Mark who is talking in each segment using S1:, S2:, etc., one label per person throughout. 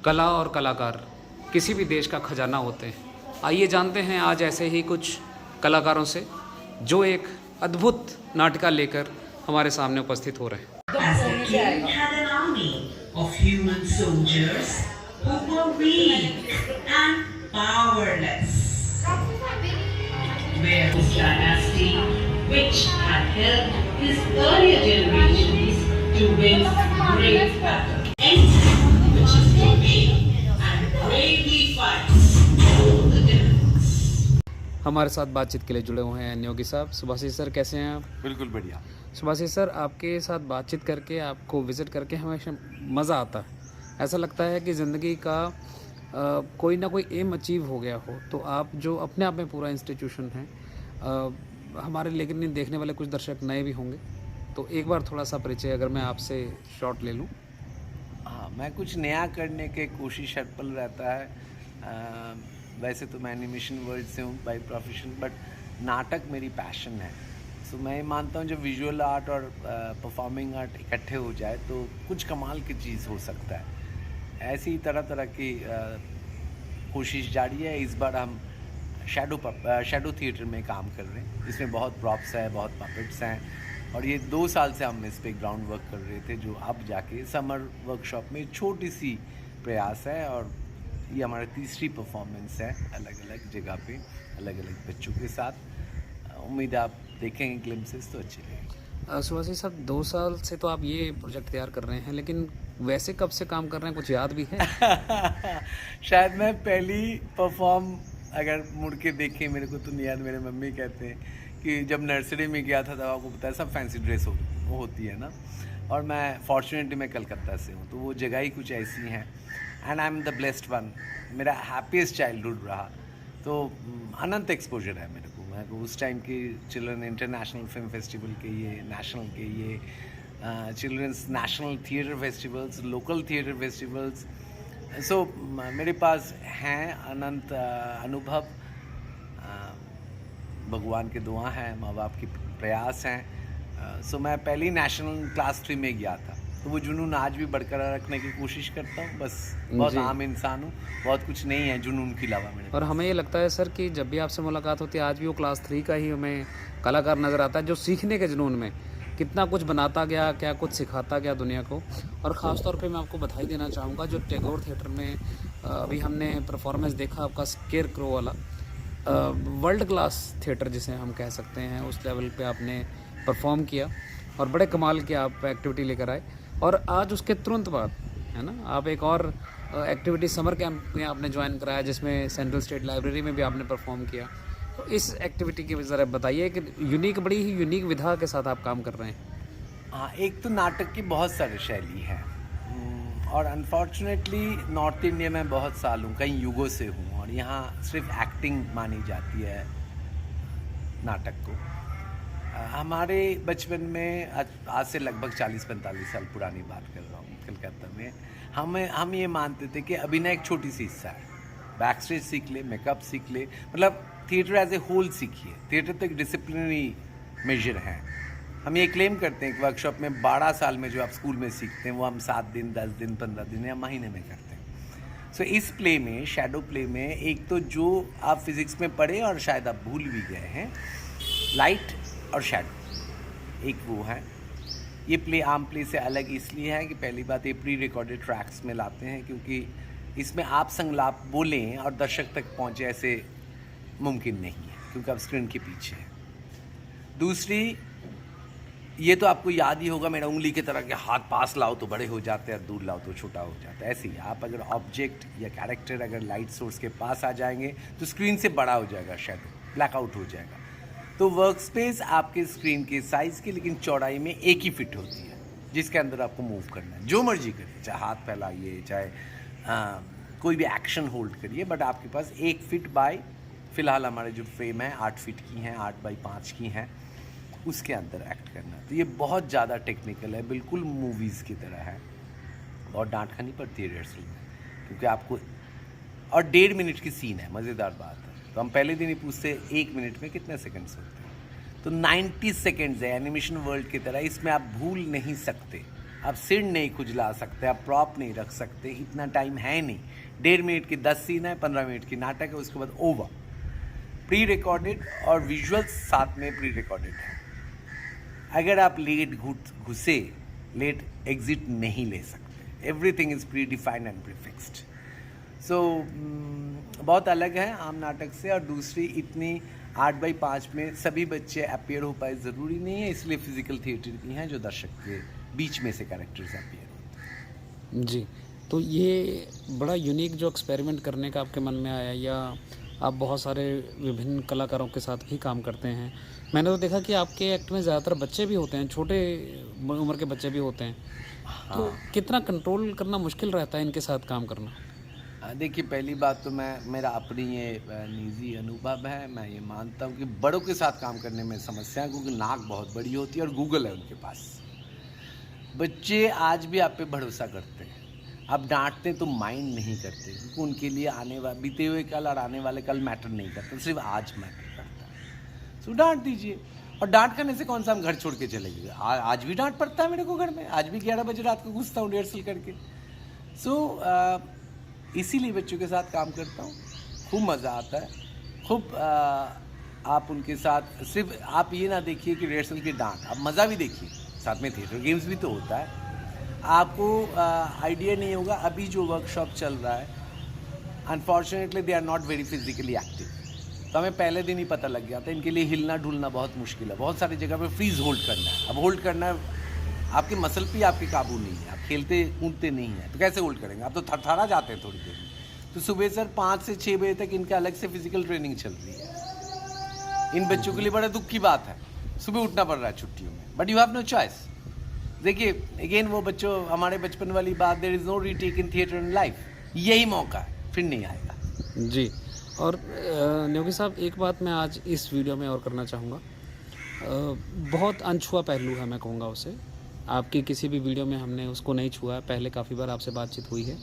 S1: कला और कलाकार किसी भी देश का खजाना होते हैं। आइए जानते हैं आज ऐसे ही कुछ कलाकारों से जो एक अद्भुत नाटिका लेकर हमारे सामने उपस्थित हो रहे हैं।
S2: As the king had an army of human soldiers who were weak and powerless. Where his dynasty, which had helped his earlier generations to win great battles, which is to win and bravely fights all the demons.
S1: हमारे साथ बातचीत के लिए जुड़े हुए हैं योगी साहब। Subhashis sir, कैसे हैं आप?
S3: बिल्कुल बढ़िया।
S1: सुभाषिस सर, आपके साथ बातचीत करके, आपको विज़िट करके हमेशा मज़ा आता है। ऐसा लगता है कि ज़िंदगी का कोई ना कोई एम अचीव हो गया हो। तो आप जो अपने आप में पूरा इंस्टीट्यूशन है, हमारे लेकिन देखने वाले कुछ दर्शक नए भी होंगे, तो एक बार थोड़ा सा परिचय अगर मैं आपसे शॉर्ट ले लूँ।
S3: हाँ, मैं कुछ नया करने के कोशिश हरपल रहता है। वैसे तो मैं एनिमेशन वर्ल्ड से हूँ बाय प्रोफेशन, बट नाटक मेरी पैशन है। सो मैं मानता हूँ जब विजुअल आर्ट और परफॉर्मिंग आर्ट इकट्ठे हो जाए तो कुछ कमाल की चीज़ हो सकता है। ऐसी ही तरह तरह की कोशिश जारी है। इस बार हम शैडो थिएटर में काम कर रहे हैं। इसमें बहुत प्रॉप्स है, बहुत पपेट्स हैं, और ये 2 साल से हम इस पे ग्राउंड वर्क कर रहे थे, जो अब जाके समर वर्कशॉप में छोटी सी प्रयास है। और ये हमारी तीसरी परफॉर्मेंस है अलग अलग जगह पे, अलग अलग बच्चों के साथ। उम्मीद है आप देखेंगे ग्लिम्सेस तो अच्छे लगेंगे।
S1: सुभाषिस साहब, 2 साल से तो आप ये प्रोजेक्ट तैयार कर रहे हैं, लेकिन वैसे कब से काम कर रहे हैं, कुछ याद भी है?
S3: शायद मैं पहली परफॉर्म अगर मुड़ के देखें, मेरे को तो नहीं याद। मेरे मम्मी कहते हैं कि जब नर्सरी में गया था तब आपको पता है सब फैंसी ड्रेस वो होती है ना। और मैं फॉर्चुनेटली मैं कलकत्ता से हूँ, तो वो जगह ही कुछ ऐसी हैं। And I am the blessed one. मेरा हैप्पीएस्ट चाइल्डहुड रहा, तो अनंत एक्सपोजर है मेरे को। मैं उस टाइम के चिल्ड्रन इंटरनेशनल फिल्म फेस्टिवल के ये, नेशनल के ये, children's national theatre festivals, local theatre festivals. So मेरे पास हैं अनंत अनुभव। भगवान की दुआ है, माँ बाप की प्रयास हैं। सो मैं पहली नेशनल क्लास 3 में गया था, तो वो जुनून आज भी बरकरार रखने की कोशिश करता हूँ। बस बहुत आम इंसान हूँ, बहुत कुछ नहीं है जुनून के अलावा मेरे।
S1: और हमें ये लगता है सर कि जब भी आपसे मुलाकात होती है, आज भी वो क्लास 3 का ही हमें कलाकार नज़र आता है, जो सीखने के जुनून में कितना कुछ बनाता गया, क्या कुछ सिखाता गया दुनिया को। और ख़ास तौर पे मैं आपको बधाई देना चाहूँगा, जो टैगोर थिएटर में अभी हमने परफॉर्मेंस देखा आपका स्केयर क्रो वाला, वर्ल्ड क्लास थिएटर जिसे हम कह सकते हैं, उस लेवल पे आपने परफॉर्म किया और बड़े कमाल की आप एक्टिविटी लेकर आए। और आज उसके तुरंत बाद, है ना, आप एक और एक्टिविटी समर कैंप में आपने ज्वाइन कराया, जिसमें सेंट्रल स्टेट लाइब्रेरी में भी आपने परफॉर्म किया। तो इस एक्टिविटी के ज़रा बताइए कि यूनिक, बड़ी ही यूनिक विधा के साथ आप काम कर रहे हैं।
S3: हाँ, एक तो नाटक की बहुत सारी शैली है, और अनफॉर्चुनेटली नॉर्थ इंडिया में बहुत साल हूँ, कई युगों से हूँ, और यहाँ सिर्फ एक्टिंग मानी जाती है नाटक को। हमारे बचपन में, आज से लगभग 40-45 साल पुरानी बात कर रहा हूँ, कलकत्ता में हम ये मानते थे कि अभिनय एक छोटी सी हिस्सा है। बैक स्टेज सीख ले, मेकअप सीख ले, मतलब थिएटर एज ए होल सीखिए। थिएटर तो एक डिसिप्लिनरी मेजर है। हम ये क्लेम करते हैं कि वर्कशॉप में 12 साल में जो आप स्कूल में सीखते हैं, वो हम 7 दिन, 10 दिन, 15 दिन या महीने में करते हैं। सो इस प्ले में, शैडो प्ले में, एक तो जो आप फिजिक्स में पढ़े और शायद आप भूल भी गए हैं, लाइट और शैडो, एक वो है। ये प्ले आम प्ले से अलग इसलिए है कि पहली बात, ये प्री रिकॉर्डेड ट्रैक्स में लाते हैं, क्योंकि इसमें आप संलाप बोलें और दर्शक तक पहुँचे ऐसे मुमकिन नहीं है, क्योंकि आप स्क्रीन के पीछे हैं। दूसरी, ये तो आपको याद ही होगा, मेरा उंगली की तरह के हाथ पास लाओ तो बड़े हो जाते हैं, दूर लाओ तो छोटा हो जाता है। ऐसे ही आप अगर ऑब्जेक्ट या कैरेक्टर अगर लाइट सोर्स के पास आ जाएंगे तो स्क्रीन से बड़ा हो जाएगा, शैडो ब्लैकआउट हो जाएगा। तो वर्क स्पेस आपके स्क्रीन के साइज़ की, लेकिन चौड़ाई में एक ही फिट होती है, जिसके अंदर आपको मूव करना है, जो मर्जी करिए, चाहे हाथ फैलाइए, चाहे कोई भी एक्शन होल्ड करिए, बट आपके पास 1 फीट बाय, फिलहाल हमारे जो फ्रेम है 8 फीट की हैं, 8 बाई 5 की हैं, उसके अंदर एक्ट करना। तो ये बहुत ज़्यादा टेक्निकल है, बिल्कुल मूवीज़ की तरह है। बहुत डांट खानी पड़ती है रिहर्सल में, क्योंकि आपको, और 1.5 मिनट की सीन है। मज़ेदार बात है, तो हम पहले दिन ही पूछते 1 मिनट में कितने सेकंड्स होते हैं, तो 90 सेकंड्स है। एनिमेशन वर्ल्ड की तरह इसमें आप भूल नहीं सकते, आप सिर नहीं खुजला सकते, आप प्रॉप नहीं रख सकते, इतना टाइम है नहीं। 1.5 मिनट की 10 सीन है, 15 मिनट की नाटक है, उसके बाद ओवर। प्री रिकॉर्डेड और विजुअल्स साथ में प्री रिकॉर्डेड है। अगर आप लेट घुसे, लेट एग्जिट नहीं ले सकते। Everything is predefined and prefixed. So बहुत अलग है आम नाटक से। और दूसरी, इतनी 8x5 में सभी बच्चे अपीयर हो पाए ज़रूरी नहीं है, इसलिए फिजिकल थिएटर की हैं जो दर्शक के बीच में से कैरेक्टर्स अपीयर होते हैं।
S1: जी, तो ये बड़ा यूनिक जो एक्सपेरिमेंट करने का आपके मन में आया, या आप बहुत सारे विभिन्न कलाकारों के साथ भी काम करते हैं। मैंने तो देखा कि आपके एक्ट में ज़्यादातर बच्चे भी होते हैं, छोटे उम्र के बच्चे भी होते हैं। तो कितना कंट्रोल करना मुश्किल रहता है इनके साथ काम करना?
S3: देखिए, पहली बात तो मेरा अपनी ये निजी अनुभव है। मैं ये मानता हूँ कि बड़ों के साथ काम करने में समस्या है, क्योंकि नाक बहुत बड़ी होती है और गूगल है उनके पास। बच्चे आज भी आप पे भरोसा करते हैं। आप डांटते तो माइंड नहीं करते, क्योंकि उनके लिए बीते हुए कल और आने वाले कल मैटर नहीं करता, सिर्फ आज मैटर करता है। सो डांट दीजिए। और डांट करने से कौन सा हम घर छोड़ के चले गए? आज भी डांट पड़ता है मेरे को घर में। आज भी 11 बजे रात को घुसता हूँ रिहर्सल करके। सो इसीलिए बच्चों के साथ काम करता हूँ। खूब मज़ा आता है। खूब आप उनके साथ, सिर्फ आप ये ना देखिए कि रिहर्सल की डांट, आप मज़ा भी देखिए, साथ में थिएटर गेम्स भी तो होता है। आपको आइडिया नहीं होगा, अभी जो वर्कशॉप चल रहा है, unfortunately they are not very physically active. तो हमें पहले दिन ही पता लग गया था इनके लिए हिलना डुलना बहुत मुश्किल है। बहुत सारी जगह पे फ्रीज होल्ड करना है। अब होल्ड करना है, आपके मसल पे आपके काबू नहीं है, आप खेलते कूदते नहीं हैं, तो कैसे होल्ड करेंगे? आप तो थरथरा जाते हैं थोड़ी देर में। तो सुबह सर 5 से 6 बजे तक इनका अलग से फिजिकल ट्रेनिंग चल रही है। इन बच्चों के लिए बड़ा दुख की बात है, सुबह उठना पड़ रहा है छुट्टियों में, but you have no choice. देखिए, अगेन वो बच्चों, हमारे बचपन वाली बात, there is no retake in theatre in life. यही मौका है, फिर नहीं आएगा।
S1: जी। और न्योगी साहब, एक बात मैं आज इस वीडियो में और करना चाहूँगा। बहुत अनछुआ पहलू है, मैं कहूँगा उसे। आपकी किसी भी वीडियो में हमने उसको नहीं छुआ है। पहले काफ़ी बार आपसे बातचीत हुई है।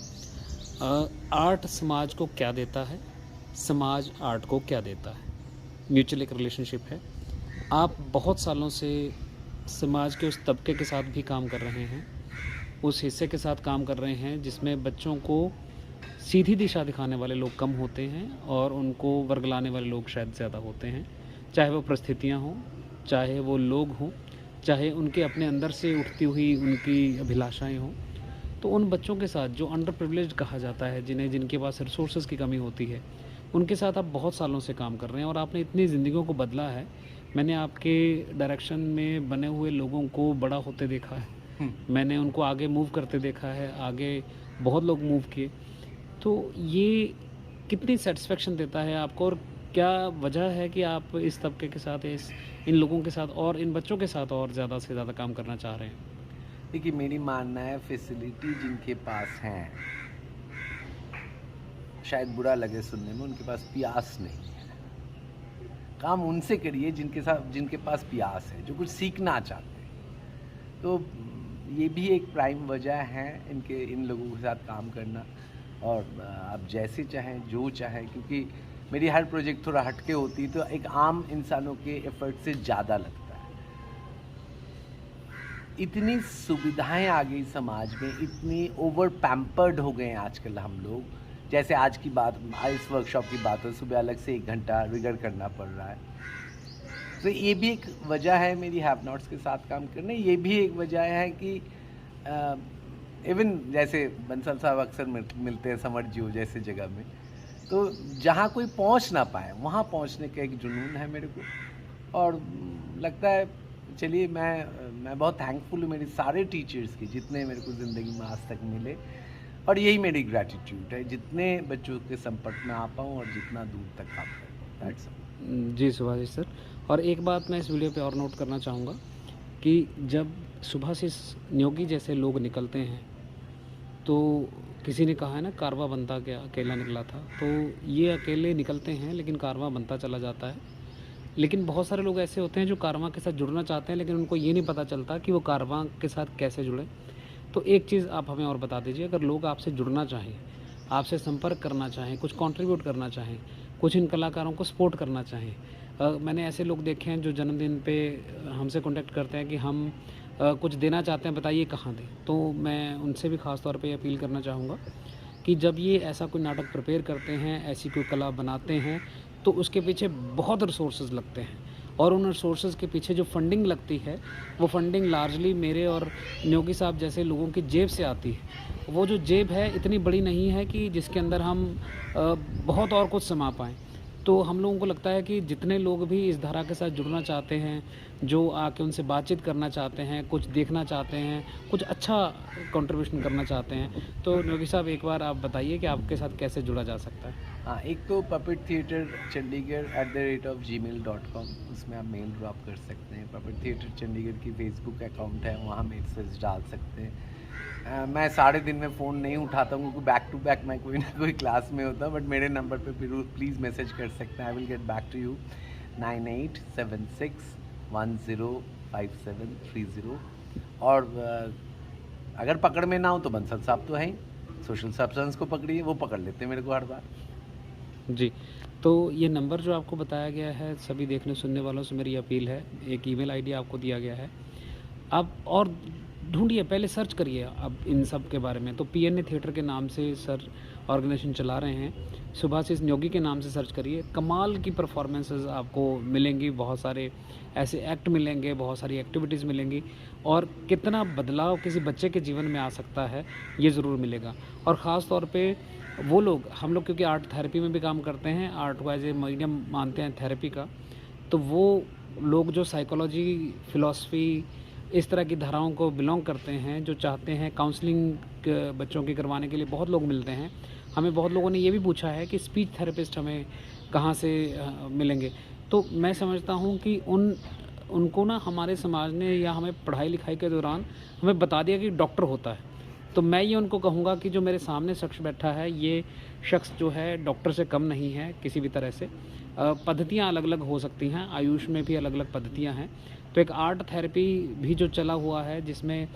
S1: आर्ट समाज को क्या देता है, समाज आर्ट को क्या देता है, म्यूचुअल एक रिलेशनशिप है। आप बहुत सालों से समाज के उस तबके के साथ भी काम कर रहे हैं, उस हिस्से के साथ काम कर रहे हैं जिसमें बच्चों को सीधी दिशा दिखाने वाले लोग कम होते हैं और उनको वर्गलाने वाले लोग शायद ज़्यादा होते हैं। चाहे वो परिस्थितियाँ हों, चाहे वो लोग हों, चाहे उनके अपने अंदर से उठती हुई उनकी अभिलाषाएं हों। तो उन बच्चों के साथ जो अंडर प्रिविलेज्ड कहा जाता है, जिनके पास रिसोर्सेज की कमी होती है, उनके साथ आप बहुत सालों से काम कर रहे हैं और आपने इतनी ज़िंदगियों को बदला है। मैंने आपके डायरेक्शन में बने हुए लोगों को बड़ा होते देखा है, मैंने उनको आगे मूव करते देखा है, आगे बहुत लोग मूव किए। तो ये कितनी सेटिस्फेक्शन देता है आपको, और क्या वजह है कि आप इस तबके के साथ, इन लोगों के साथ और इन बच्चों के साथ और ज़्यादा से ज़्यादा काम करना चाह रहे हैं?
S3: देखिए, मेरी मानना है, फैसिलिटी जिनके पास हैं, शायद बुरा लगे सुनने में, उनके पास प्यास नहीं है। काम उनसे करिए जिनके पास प्यास है, जो कुछ सीखना चाहते हैं। तो ये भी एक प्राइम वजह है इन लोगों के साथ काम करना। और आप जैसे चाहें, जो चाहें, क्योंकि मेरी हर प्रोजेक्ट थोड़ा हटके होती है, तो एक आम इंसानों के एफर्ट से ज़्यादा लगता है। इतनी सुविधाएं आ गई समाज में, इतनी ओवर पैम्पर्ड हो गए हैं आजकल हम लोग। जैसे आज की बात, इस वर्कशॉप की बात हो, सुबह अलग से 1 घंटा रिगर करना पड़ रहा है। तो ये भी एक वजह है मेरी हैव नॉट्स के साथ काम करने। ये भी एक वजह है कि इवन जैसे बंसल साहब अक्सर मिलते हैं समर जियो जैसे जगह में, तो जहाँ कोई पहुँच ना पाए वहाँ पहुँचने का एक जुनून है मेरे को। और लगता है, चलिए, मैं बहुत थैंकफुल हूँ मेरे सारे टीचर्स की, जितने मेरे को ज़िंदगी में आज तक मिले। और यही मेरी ग्रैटिट्यूड है, जितने बच्चों के संपर्क में आ पाऊँ और जितना दूर तक काम कर पाऊँ।
S1: जी सुभाष सर, और एक बात मैं इस वीडियो पे और नोट करना चाहूँगा कि जब सुभाषिस न्योगी जैसे लोग निकलते हैं, तो किसी ने कहा है ना, कारवां बनता गया अकेला निकला था। तो ये अकेले निकलते हैं लेकिन कारवां बनता चला जाता है। लेकिन बहुत सारे लोग ऐसे होते हैं जो कारवां के साथ जुड़ना चाहते हैं, लेकिन उनको ये नहीं पता चलता कि वो कारवां के साथ कैसे जुड़े। तो एक चीज़ आप हमें और बता दीजिए, अगर लोग आपसे जुड़ना चाहें, आपसे संपर्क करना चाहें, कुछ कंट्रीब्यूट करना चाहें, कुछ इन कलाकारों को सपोर्ट करना चाहें। मैंने ऐसे लोग देखे हैं जो जन्मदिन पे हमसे कांटेक्ट करते हैं कि हम कुछ देना चाहते हैं, बताइए कहाँ दें। तो मैं उनसे भी ख़ास तौर पे अपील करना चाहूँगा कि जब ये ऐसा कोई नाटक प्रिपेयर करते हैं, ऐसी कोई कला बनाते हैं, तो उसके पीछे बहुत रिसोर्सेज लगते हैं और उन रिसोर्सेज के पीछे जो फंडिंग लगती है, वो फंडिंग लार्जली मेरे और न्योगी साहब जैसे लोगों की जेब से आती है। वो जो जेब है इतनी बड़ी नहीं है कि जिसके अंदर हम बहुत और कुछ समा पाएँ। तो हम लोगों को लगता है कि जितने लोग भी इस धारा के साथ जुड़ना चाहते हैं, जो आके उनसे बातचीत करना चाहते हैं, कुछ देखना चाहते हैं, कुछ अच्छा कंट्रीब्यूशन करना चाहते हैं, तो न्योगी साहब एक बार आप बताइए कि आपके साथ कैसे जुड़ा जा सकता है।
S3: हाँ, एक तो पपेट थिएटर चंडीगढ़ @gmail.com, उसमें आप मेल ड्रॉप कर सकते हैं। पपेट थिएटर चंडीगढ़ की फेसबुक अकाउंट है, वहाँ मैसेज डाल सकते हैं। मैं सारे दिन में फ़ोन नहीं उठाता हूँ क्योंकि बैक टू बैक मैं कोई ना कोई क्लास में होता हूँ, बट मेरे नंबर पे प्लीज़ मैसेज कर सकते हैं। I will get back to you 9876105730। और अगर पकड़ में ना हो तो बंसल साहब तो हैं ही, सोशल सब्सटेंस को पकड़िए, वो पकड़ लेते हैं मेरे को हर बार।
S1: जी, तो ये नंबर जो आपको बताया गया है, सभी देखने सुनने वालों से मेरी अपील है, एक ईमेल आईडी आपको दिया गया है, आप और ढूंढिए, पहले सर्च करिए अब इन सब के बारे में। तो PNA थिएटर के नाम से सर ऑर्गेनाइजेशन चला रहे हैं, सुभाषिस न्योगी के नाम से सर्च करिए, कमाल की परफॉर्मेंसेस आपको मिलेंगी, बहुत सारे ऐसे एक्ट मिलेंगे, बहुत सारी एक्टिविटीज़ मिलेंगी और कितना बदलाव किसी बच्चे के जीवन में आ सकता है ये ज़रूर मिलेगा। और ख़ास तौर पे वो लोग, हम लोग क्योंकि आर्ट थेरेपी में भी काम करते हैं, आर्ट को एज ए मीडियम मानते हैं थेरेपी का, तो वो लोग जो साइकोलॉजी, फ़िलॉसफी इस तरह की धाराओं को बिलोंग करते हैं, जो चाहते हैं काउंसलिंग बच्चों की करवाने के लिए बहुत लोग मिलते हैं। हमें बहुत लोगों ने ये भी पूछा है कि स्पीच थेरेपिस्ट हमें कहाँ से मिलेंगे। तो मैं समझता हूँ कि उनको ना हमारे समाज ने या हमें पढ़ाई लिखाई के दौरान हमें बता दिया कि डॉक्टर होता है। तो मैं ये उनको कहूँगा कि जो मेरे सामने शख्स बैठा है, ये शख्स जो है डॉक्टर से कम नहीं है किसी भी तरह से। पद्धतियाँ अलग अलग हो सकती हैं, आयुष में भी अलग अलग पद्धतियाँ हैं। तो एक आर्ट थेरेपी भी जो चला हुआ है, जिसमें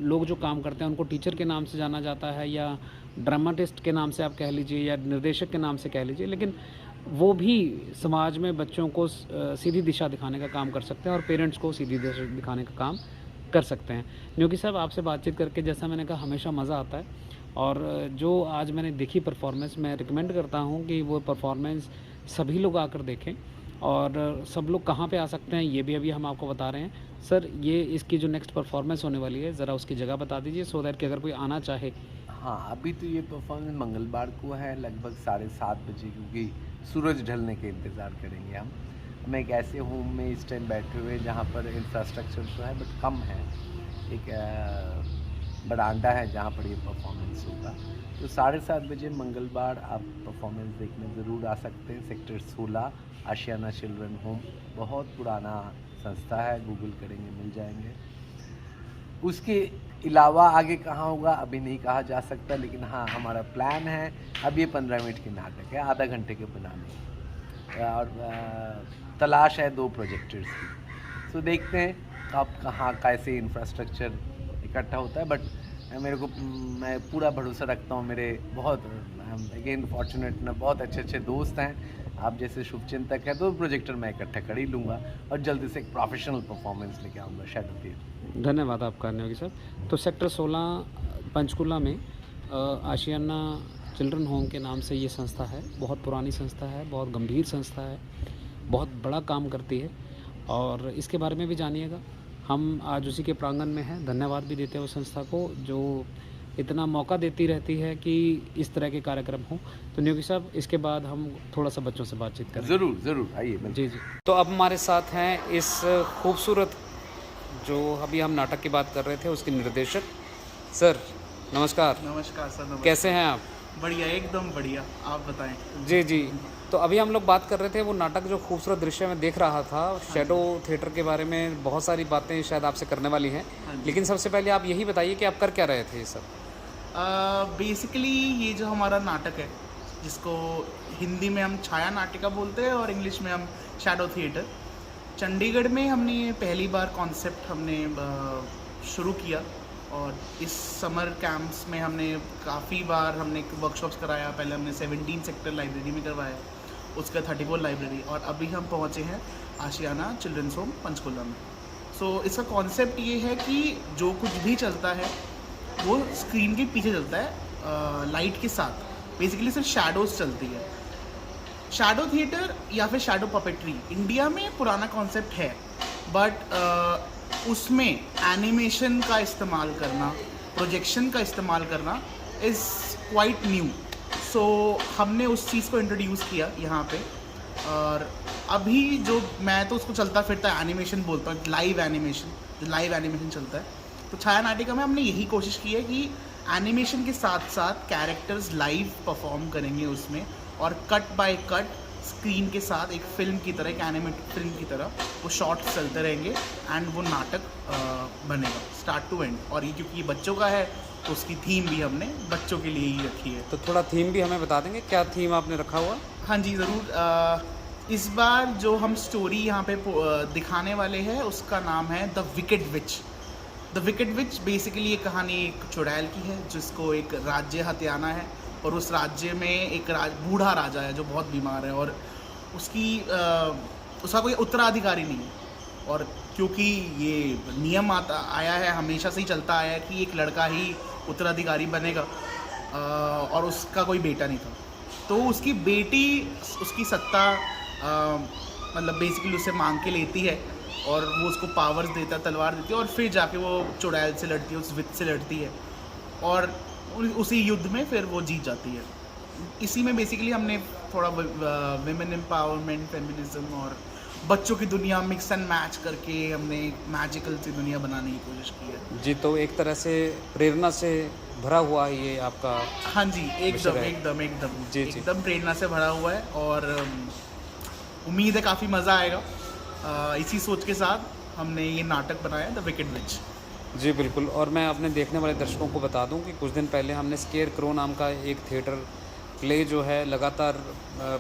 S1: लोग जो काम करते हैं उनको टीचर के नाम से जाना जाता है या ड्रामाटिस्ट के नाम से आप कह लीजिए या निर्देशक के नाम से कह लीजिए, लेकिन वो भी समाज में बच्चों को सीधी दिशा दिखाने का काम कर सकते हैं और पेरेंट्स को सीधी दिशा दिखाने का काम कर सकते हैं। न्योगी साहब, आपसे बातचीत करके जैसा मैंने कहा हमेशा मज़ा आता है और जो आज मैंने देखी परफॉर्मेंस, मैं रिकमेंड करता हूँ कि वो परफॉर्मेंस सभी लोग आकर देखें। और सब लोग कहाँ पे आ सकते हैं ये भी अभी हम आपको बता रहे हैं। सर, ये इसकी जो नेक्स्ट परफॉर्मेंस होने वाली है, ज़रा उसकी जगह बता दीजिए सो दैट कि अगर कोई आना चाहे।
S3: हाँ, अभी तो ये परफॉर्मेंस मंगलवार को है लगभग 7:30 बजे, क्योंकि सूरज ढलने के इंतज़ार करेंगे हम एक ऐसे होम में इस टाइम बैठे हुए जहाँ पर इंफ्रास्ट्रक्चर तो है बट कम है। एक बरांडा है जहाँ पर ये परफॉर्मेंस होगा। तो 7:30 बजे मंगलवार आप परफॉर्मेंस देखने ज़रूर आ सकते हैं। सेक्टर 16 आशियाना चिल्ड्रन होम, बहुत पुराना संस्था है, गूगल करेंगे मिल जाएंगे। उसके अलावा आगे कहाँ होगा अभी नहीं कहा जा सकता, लेकिन हाँ हमारा प्लान है। अब ये 15 मिनट की नाटक है, आधा घंटे के बनाने और तलाश है 2 प्रोजेक्टर्स की। तो देखते हैं अब कहाँ कैसे इंफ्रास्ट्रक्चर इकट्ठा होता है, बट मैं पूरा भरोसा रखता हूँ। मेरे बहुत अगेन फॉर्चुनेट ना, बहुत अच्छे दोस्त हैं आप जैसे शुभचिंतक हैं, तो प्रोजेक्टर मैं इकट्ठा कर ही लूँगा और जल्दी से एक प्रोफेशनल परफॉर्मेंस लेके आऊँगा शैडो थिएटर।
S1: धन्यवाद आपका न्योगी साहब। तो सेक्टर 16 पंचकुला में आशियाना चिल्ड्रन होम के नाम से ये संस्था है, बहुत पुरानी संस्था है, बहुत गंभीर संस्था है, बहुत बड़ा काम करती है और इसके बारे में भी जानिएगा। हम आज उसी के प्रांगण में हैं। धन्यवाद भी देते हैं उस संस्था को जो इतना मौका देती रहती है कि इस तरह के कार्यक्रम हों। तो न्योगी साहब, इसके बाद हम थोड़ा सा बच्चों से बातचीत करें।
S3: ज़रूर आइए।
S1: जी। तो अब हमारे साथ हैं इस खूबसूरत, जो अभी हम नाटक की बात कर रहे थे, उसके निर्देशक। सर नमस्कार।
S4: नमस्कार सर। नमस्कार।
S1: कैसे हैं आप?
S4: बढ़िया, एकदम बढ़िया, आप बताएं।
S1: जी। तो अभी हम लोग बात कर रहे थे वो नाटक, जो खूबसूरत दृश्य में देख रहा था, शैडो थिएटर के बारे में बहुत सारी बातें शायद आपसे करने वाली हैं, लेकिन सबसे पहले आप यही बताइए कि आप कर क्या रहे थे ये सब।
S4: बेसिकली ये जो हमारा नाटक है, जिसको हिंदी में हम छाया नाटिका बोलते हैं और इंग्लिश में हम शैडो थिएटर, चंडीगढ़ में हमने पहली बार कॉन्सेप्ट हमने शुरू किया और इस समर कैंप्स में हमने काफ़ी बार हमने वर्कशॉप्स कराया। पहले हमने 17 सेक्टर लाइब्रेरी में करवाया, उसका 34 लाइब्रेरी, और अभी हम पहुँचे हैं आशियाना चिल्ड्रंस होम पंचकुला में। सो इसका कॉन्सेप्ट ये है कि जो कुछ भी चलता है वो स्क्रीन के पीछे चलता है, लाइट के साथ। बेसिकली सिर्फ शैडोज चलती है। शैडो थिएटर या फिर शैडो पपेट्री इंडिया में पुराना कॉन्सेप्ट है, बट उसमें एनिमेशन का इस्तेमाल करना, प्रोजेक्शन का इस्तेमाल करना इज़ क्वाइट न्यू। सो हमने उस चीज़ को इंट्रोड्यूस किया यहाँ पे। और अभी जो मैं तो उसको चलता फिरता एनिमेशन बोलता हूँ, लाइव एनिमेशन, जो लाइव एनिमेशन चलता है। तो छाया नाटिका में हमने यही कोशिश की है कि एनिमेशन के साथ साथ कैरेक्टर्स लाइव परफॉर्म करेंगे उसमें, और कट बाय कट स्क्रीन के साथ एक फिल्म की तरह, एक एनिमेटेड फिल्म की तरह वो शॉर्ट्स चलते रहेंगे एंड वो नाटक बनेगा स्टार्ट टू एंड। और ये क्योंकि ये बच्चों का है तो उसकी थीम भी हमने बच्चों के लिए ही रखी है।
S1: तो थोड़ा थीम भी हमें बता देंगे, क्या थीम आपने रखा हुआ?
S4: हाँ जी ज़रूर। इस बार जो हम स्टोरी यहाँ पे दिखाने वाले हैं उसका नाम है the wicked which. The wicked which basically ये कहानी एक चुड़ैल की है जिसको एक राज्य हथियाना है, और उस राज्य में एक बूढ़ा राजा है जो बहुत बीमार है, और उसका कोई उत्तराधिकारी नहीं है। और क्योंकि ये नियम आया है, हमेशा से ही चलता आया है कि एक लड़का ही उत्तराधिकारी बनेगा, और उसका कोई बेटा नहीं था। तो उसकी बेटी उसकी सत्ता मतलब बेसिकली उसे मांग के लेती है, और वो उसको पावर्स देता है, तलवार देती है, और फिर जाके वो चुड़ैल से लड़ती है, उस विच से लड़ती है, और उसी युद्ध में फिर वो जीत जाती है। इसी में बेसिकली हमने थोड़ा विमेन एम्पावरमेंट, फेमिनिज्म और बच्चों की दुनिया मिक्स एंड मैच करके हमने मैजिकल सी दुनिया बनाने की कोशिश की है।
S1: जी, तो एक तरह से प्रेरणा से भरा हुआ है ये आपका।
S4: हाँ जी,
S1: विषय है।
S4: एकदम प्रेरणा से भरा हुआ है, और उम्मीद है काफ़ी मज़ा आएगा। इसी सोच के साथ हमने ये नाटक बनाया द विकेड विच।
S1: जी बिल्कुल। और मैं अपने देखने वाले दर्शकों को बता दूं कि कुछ दिन पहले हमने स्केयर क्रो नाम का एक थिएटर प्ले जो है लगातार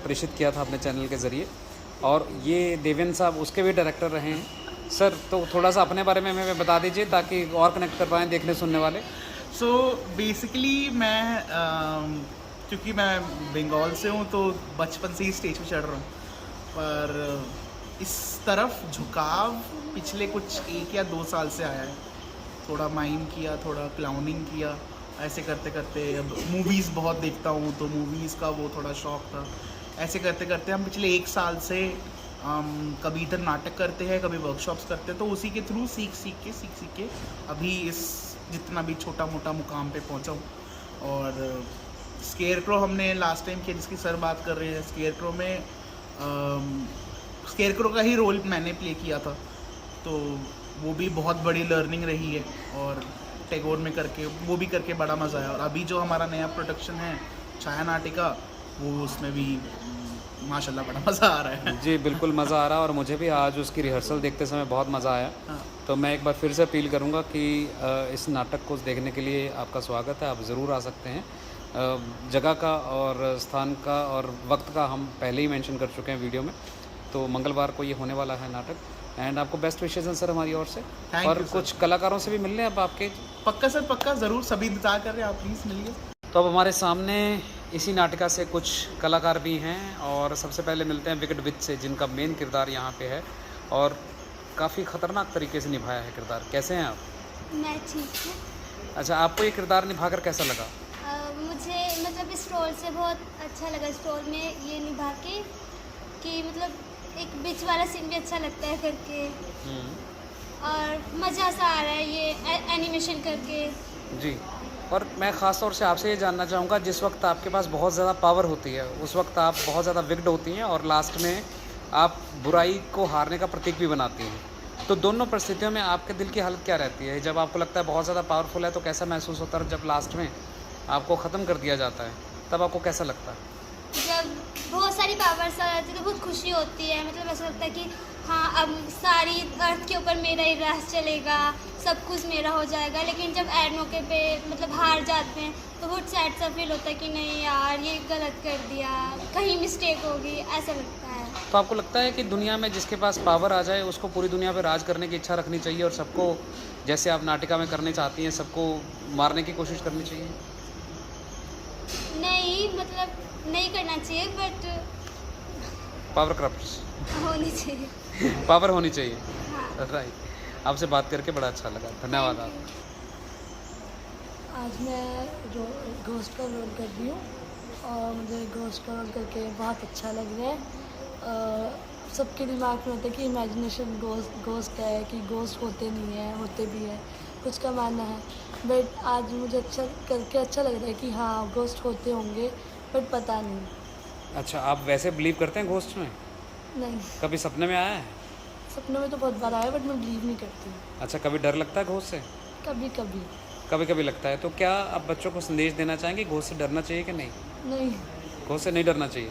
S1: प्रेषित किया था अपने चैनल के ज़रिए, और ये देवेंद्र साहब उसके भी डायरेक्टर रहे हैं। सर, तो थोड़ा सा अपने बारे में हमें बता दीजिए ताकि और कनेक्ट कर पाएँ देखने सुनने वाले।
S4: सो बेसिकली मैं क्योंकि मैं बंगाल से हूँ तो बचपन से ही स्टेज पे चढ़ रहा हूँ, पर इस तरफ झुकाव पिछले कुछ 1 या 2 साल से आया है। थोड़ा माइम किया, थोड़ा क्लाउनिंग किया, ऐसे करते करते अब मूवीज़ बहुत देखता हूँ तो मूवीज़ का वो थोड़ा शौक था। ऐसे करते करते हम पिछले 1 साल से कभी इधर नाटक करते हैं, कभी वर्कशॉप्स करते हैं, तो उसी के थ्रू सीख के अभी इस जितना भी छोटा मोटा मुकाम पे पहुँचा हूँ। और स्केयर क्रो हमने लास्ट टाइम किया, जिसकी सर बात कर रहे हैं। स्केयर क्रो में स्केयर क्रो का ही रोल मैंने प्ले किया था, तो वो भी बहुत बड़ी लर्निंग रही है, और टैगोर में करके वो भी करके बड़ा मज़ा आया। और अभी जो हमारा नया प्रोडक्शन है छाया नाटिका, वो उसमें भी माशाल्लाह बड़ा मज़ा आ रहा है।
S1: जी बिल्कुल, मज़ा आ रहा है, और मुझे भी आज उसकी रिहर्सल देखते समय बहुत मज़ा आया।
S4: हाँ।
S1: तो मैं एक बार फिर से अपील करूंगा कि इस नाटक को देखने के लिए आपका स्वागत है, आप ज़रूर आ सकते हैं। जगह का और स्थान का और वक्त का हम पहले ही मेंशन कर चुके हैं वीडियो में। तो मंगलवार को ये होने वाला है नाटक, एंड आपको बेस्ट विशेज़ हैं सर हमारी ओर से।
S4: Thank
S1: और
S4: you, sir.
S1: कुछ कलाकारों से भी मिलने हैं अब आपके।
S4: पक्का सर, पक्का ज़रूर, सभी इंतजार कर रहे हैं, आप प्लीज़ मिलिए।
S1: तो अब हमारे सामने इसी नाटिका से कुछ कलाकार भी हैं, और सबसे पहले मिलते हैं विकेड विच से, जिनका मेन किरदार यहाँ पे है और काफ़ी ख़तरनाक तरीके से निभाया है किरदार। कैसे हैं आप?
S5: मैं ठीक हूँ।
S1: अच्छा, आपको ये किरदार निभाकर कैसा लगा?
S5: मुझे मतलब इस रोल से बहुत अच्छा लगा, इस रोल में ये निभा के कि मतलब एक बीच वाला सीन भी अच्छा लगता है करके, और मज़ा सा आ रहा है ये एनिमेशन करके।
S1: जी, और मैं ख़ास तौर से आपसे ये जानना चाहूँगा, जिस वक्त आपके पास बहुत ज़्यादा पावर होती है उस वक्त आप बहुत ज़्यादा विक्ड होती हैं, और लास्ट में आप बुराई को हारने का प्रतीक भी बनाती हैं। तो दोनों परिस्थितियों में आपके दिल की हालत क्या रहती है? जब आपको लगता है बहुत ज़्यादा पावरफुल है तो कैसा महसूस होता है, जब लास्ट में आपको ख़त्म कर दिया जाता है तब आपको कैसा लगता है?
S5: जब बहुत सारी पावर्स आ जाती है तो बहुत खुशी होती है, मतलब ऐसा लगता है कि हाँ अब सारी अर्थ के ऊपर मेरा ही राज चलेगा, सब कुछ मेरा हो जाएगा। लेकिन जब एंड मौके पे मतलब हार जाते हैं तो बहुत सैड सा फील होता है कि नहीं यार ये गलत कर दिया, कहीं मिस्टेक होगी, ऐसा लगता है।
S1: तो आपको लगता है कि दुनिया में जिसके पास पावर आ जाए उसको पूरी दुनिया पे राज करने की इच्छा रखनी चाहिए, और सबको जैसे आप नाटिका में करने चाहती हैं सबको मारने की कोशिश करनी चाहिए?
S5: नहीं, मतलब नहीं करना चाहिए, बट
S1: पावर करप्ट
S5: होनी चाहिए।
S1: पावर होनी चाहिए,
S5: हाँ।
S1: राइट। आपसे बात करके बड़ा अच्छा लगा, धन्यवाद आप।
S6: आज मैं घोस्ट का रोल कर रही हूँ और मुझे घोस्ट का रोल करके बहुत अच्छा लग रहा है। सबके दिमाग में होता है कि इमेजिनेशन घोस्ट है, कि घोस्ट होते नहीं है, होते भी है, कुछ का मानना है। बट आज मुझे अच्छा लग रहा है कि हाँ घोस्ट होते होंगे, बट पता नहीं।
S1: अच्छा, आप वैसे बिलीव करते हैं घोस्ट में?
S6: नहीं,
S1: कभी सपने में आया है?
S6: सपनों में तो बहुत बार आया, बट मैं बिलीव नहीं करती।
S1: अच्छा, कभी डर लगता है घोस्ट से?
S6: कभी कभी।
S1: कभी कभी लगता है। तो क्या आप बच्चों को संदेश देना चाहेंगे घोस्ट से डरना चाहिए कि नहीं?
S6: नहीं,
S1: घोस्ट से नहीं डरना चाहिए।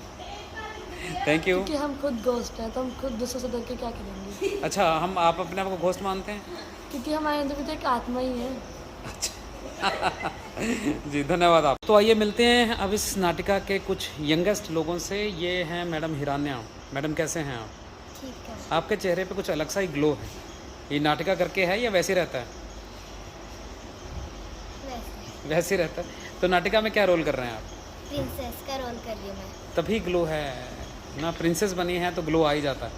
S1: Thank you.
S6: क्योंकि हम खुद घोस्ट हैं, तो हम खुद दूसरों से डर के क्या करेंगे?
S1: अच्छा, आप अपने आप को घोस्ट मानते हैं?
S6: क्योंकि हमारे अंदर भी तो एक आत्मा ही है।
S1: जी, धन्यवाद आप। तो आइए मिलते हैं अब इस नाटिका के कुछ यंगेस्ट लोगों से। ये हैं मैडम हिरान्या। मैडम कैसे हैं आप?
S5: ठीक है।
S1: आपके चेहरे पे कुछ अलग सा ही ग्लो है। ये नाटिका करके है या वैसे ही रहता है? वैसे ही रहता है। तो नाटिका में क्या रोल कर रहे हैं आप?
S5: प्रिंसेस का रोल कर रही हूँ मैं।
S1: तभी ग्लो है ना, प्रिंसेस बनी है तो ग्लो आ ही जाता है।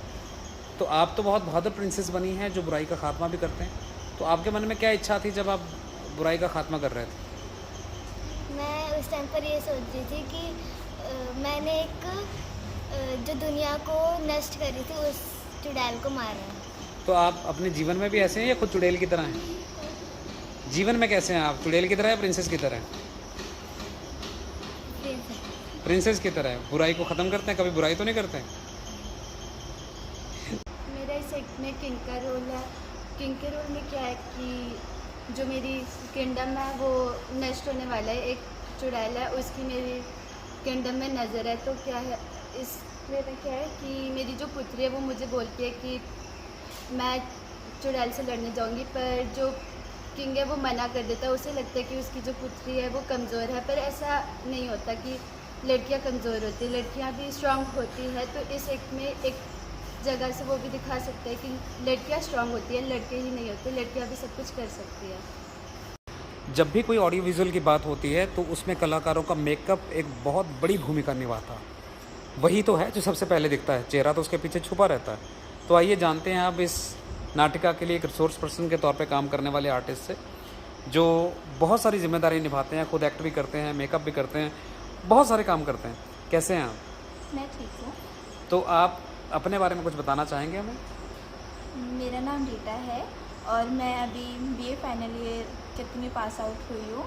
S1: तो आप तो बहुत बहादुर प्रिंसेस बनी हैं जो बुराई का खात्मा भी करते हैं। तो आपके मन में क्या इच्छा थी जब आप बुराई का खात्मा कर रहे थे?
S5: मैं उस टाइम पर ये सोच रही थी कि मैंने एक जो दुनिया को नष्ट करी थी उस चुड़ैल को मारा है।
S1: तो आप अपने जीवन में भी ऐसे हैं या खुद चुड़ैल की तरह हैं? जीवन में कैसे हैं आप, चुड़ैल की तरह या प्रिंसेस की तरह? प्रिंसेस की तरह है। बुराई को ख़त्म करते हैं, कभी बुराई तो नहीं करते?
S7: मेरा इस एक्ट में किंग का रोल है। किंग के रोल में क्या है कि जो मेरी किंगडम है वो नष्ट होने वाला है, एक चुड़ैल है उसकी मेरी किंगडम में नज़र है। तो क्या है इसमें क्या है कि मेरी जो पुत्री है वो मुझे बोलती है कि मैं चुड़ैल से लड़ने जाऊंगी, पर जो किंग है वो मना कर देता है। उसे लगता है कि उसकी जो पुत्री है वो कमज़ोर है, पर ऐसा नहीं होता कि लड़कियां कमज़ोर होती, लड़कियां भी स्ट्रांग होती है। तो इस एक्ट में एक जगह से वो भी दिखा सकते हैं कि लड़कियां स्ट्रांग होती है, लड़के ही नहीं होते, लड़कियां भी सब कुछ कर सकती है।
S1: जब भी कोई ऑडियो विजुअल की बात होती है तो उसमें कलाकारों का मेकअप एक बहुत बड़ी भूमिका निभाता। वही तो है जो सबसे पहले दिखता है, चेहरा तो उसके पीछे छुपा रहता है। तो आइए जानते हैं आप इस नाटिका के लिए एक रिसोर्स पर्सन के तौर पे काम करने वाले आर्टिस्ट से, जो बहुत सारी जिम्मेदारी निभाते हैं, खुद एक्ट भी करते हैं, मेकअप भी करते हैं, बहुत सारे काम करते हैं। कैसे हैं आप?
S7: मैं ठीक हूँ।
S1: तो आप अपने बारे में कुछ बताना चाहेंगे हमें?
S7: मेरा नाम रीटा है और मैं अभी BA फाइनल ईयर कितने में पास आउट हुई हूँ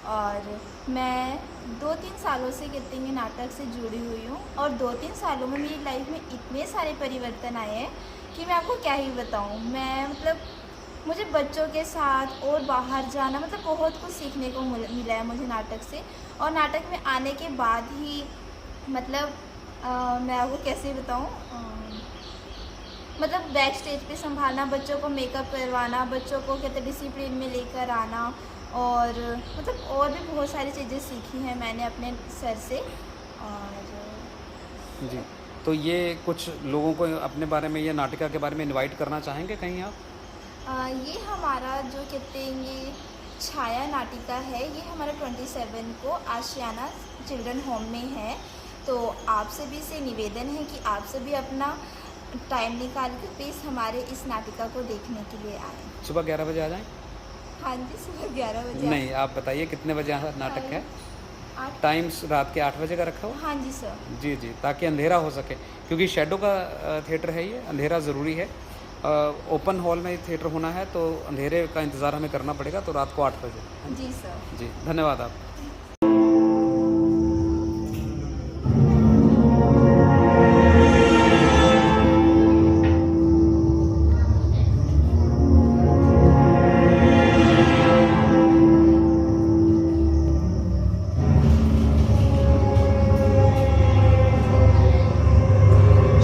S7: और मैं 2-3 सालों से कितने नाटक से जुड़ी हुई हूँ और 2-3 सालों में मेरी लाइफ में इतने सारे परिवर्तन आए हैं कि मैं आपको क्या ही बताऊँ। मैं मतलब मुझे बच्चों के साथ और बाहर जाना मतलब बहुत कुछ सीखने को मिला है मुझे नाटक से। और नाटक में आने के बाद ही मतलब मैं आपको कैसे बताऊँ, मतलब बैक स्टेज पे संभालना, बच्चों को मेकअप करवाना, बच्चों को कहते डिसिप्लिन में लेकर आना और मतलब और भी बहुत सारी चीज़ें सीखी हैं मैंने अपने सर से। और
S1: जी, तो ये कुछ लोगों को अपने बारे में, ये नाटिका के बारे में इनवाइट करना चाहेंगे कहीं आप?
S7: ये हमारा जो कहते हैं ये छाया नाटिका है, ये हमारा 27 को आशियाना चिल्ड्रन होम में है। तो आपसे भी से निवेदन है कि आप सभी अपना टाइम निकाल कर प्लीज़ हमारे इस नाटिका को देखने के लिए आए।
S1: सुबह 11 बजे आ जाएं?
S7: हाँ जी, सुबह 11 बजे।
S1: नहीं, आप बताइए कितने बजे यहाँ नाटक है?
S7: 8।
S1: टाइम रात के 8 बजे का रखा हुआ?
S7: हाँ जी सर।
S1: जी जी, ताकि अंधेरा हो सके, क्योंकि शेडो का थिएटर है, ये अंधेरा ज़रूरी है। ओपन हॉल में थिएटर होना है तो अंधेरे का इंतज़ार हमें करना पड़ेगा, तो रात को 8 बजे।
S7: जी सर।
S1: जी, धन्यवाद आप।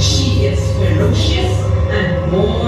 S2: She is ferocious and more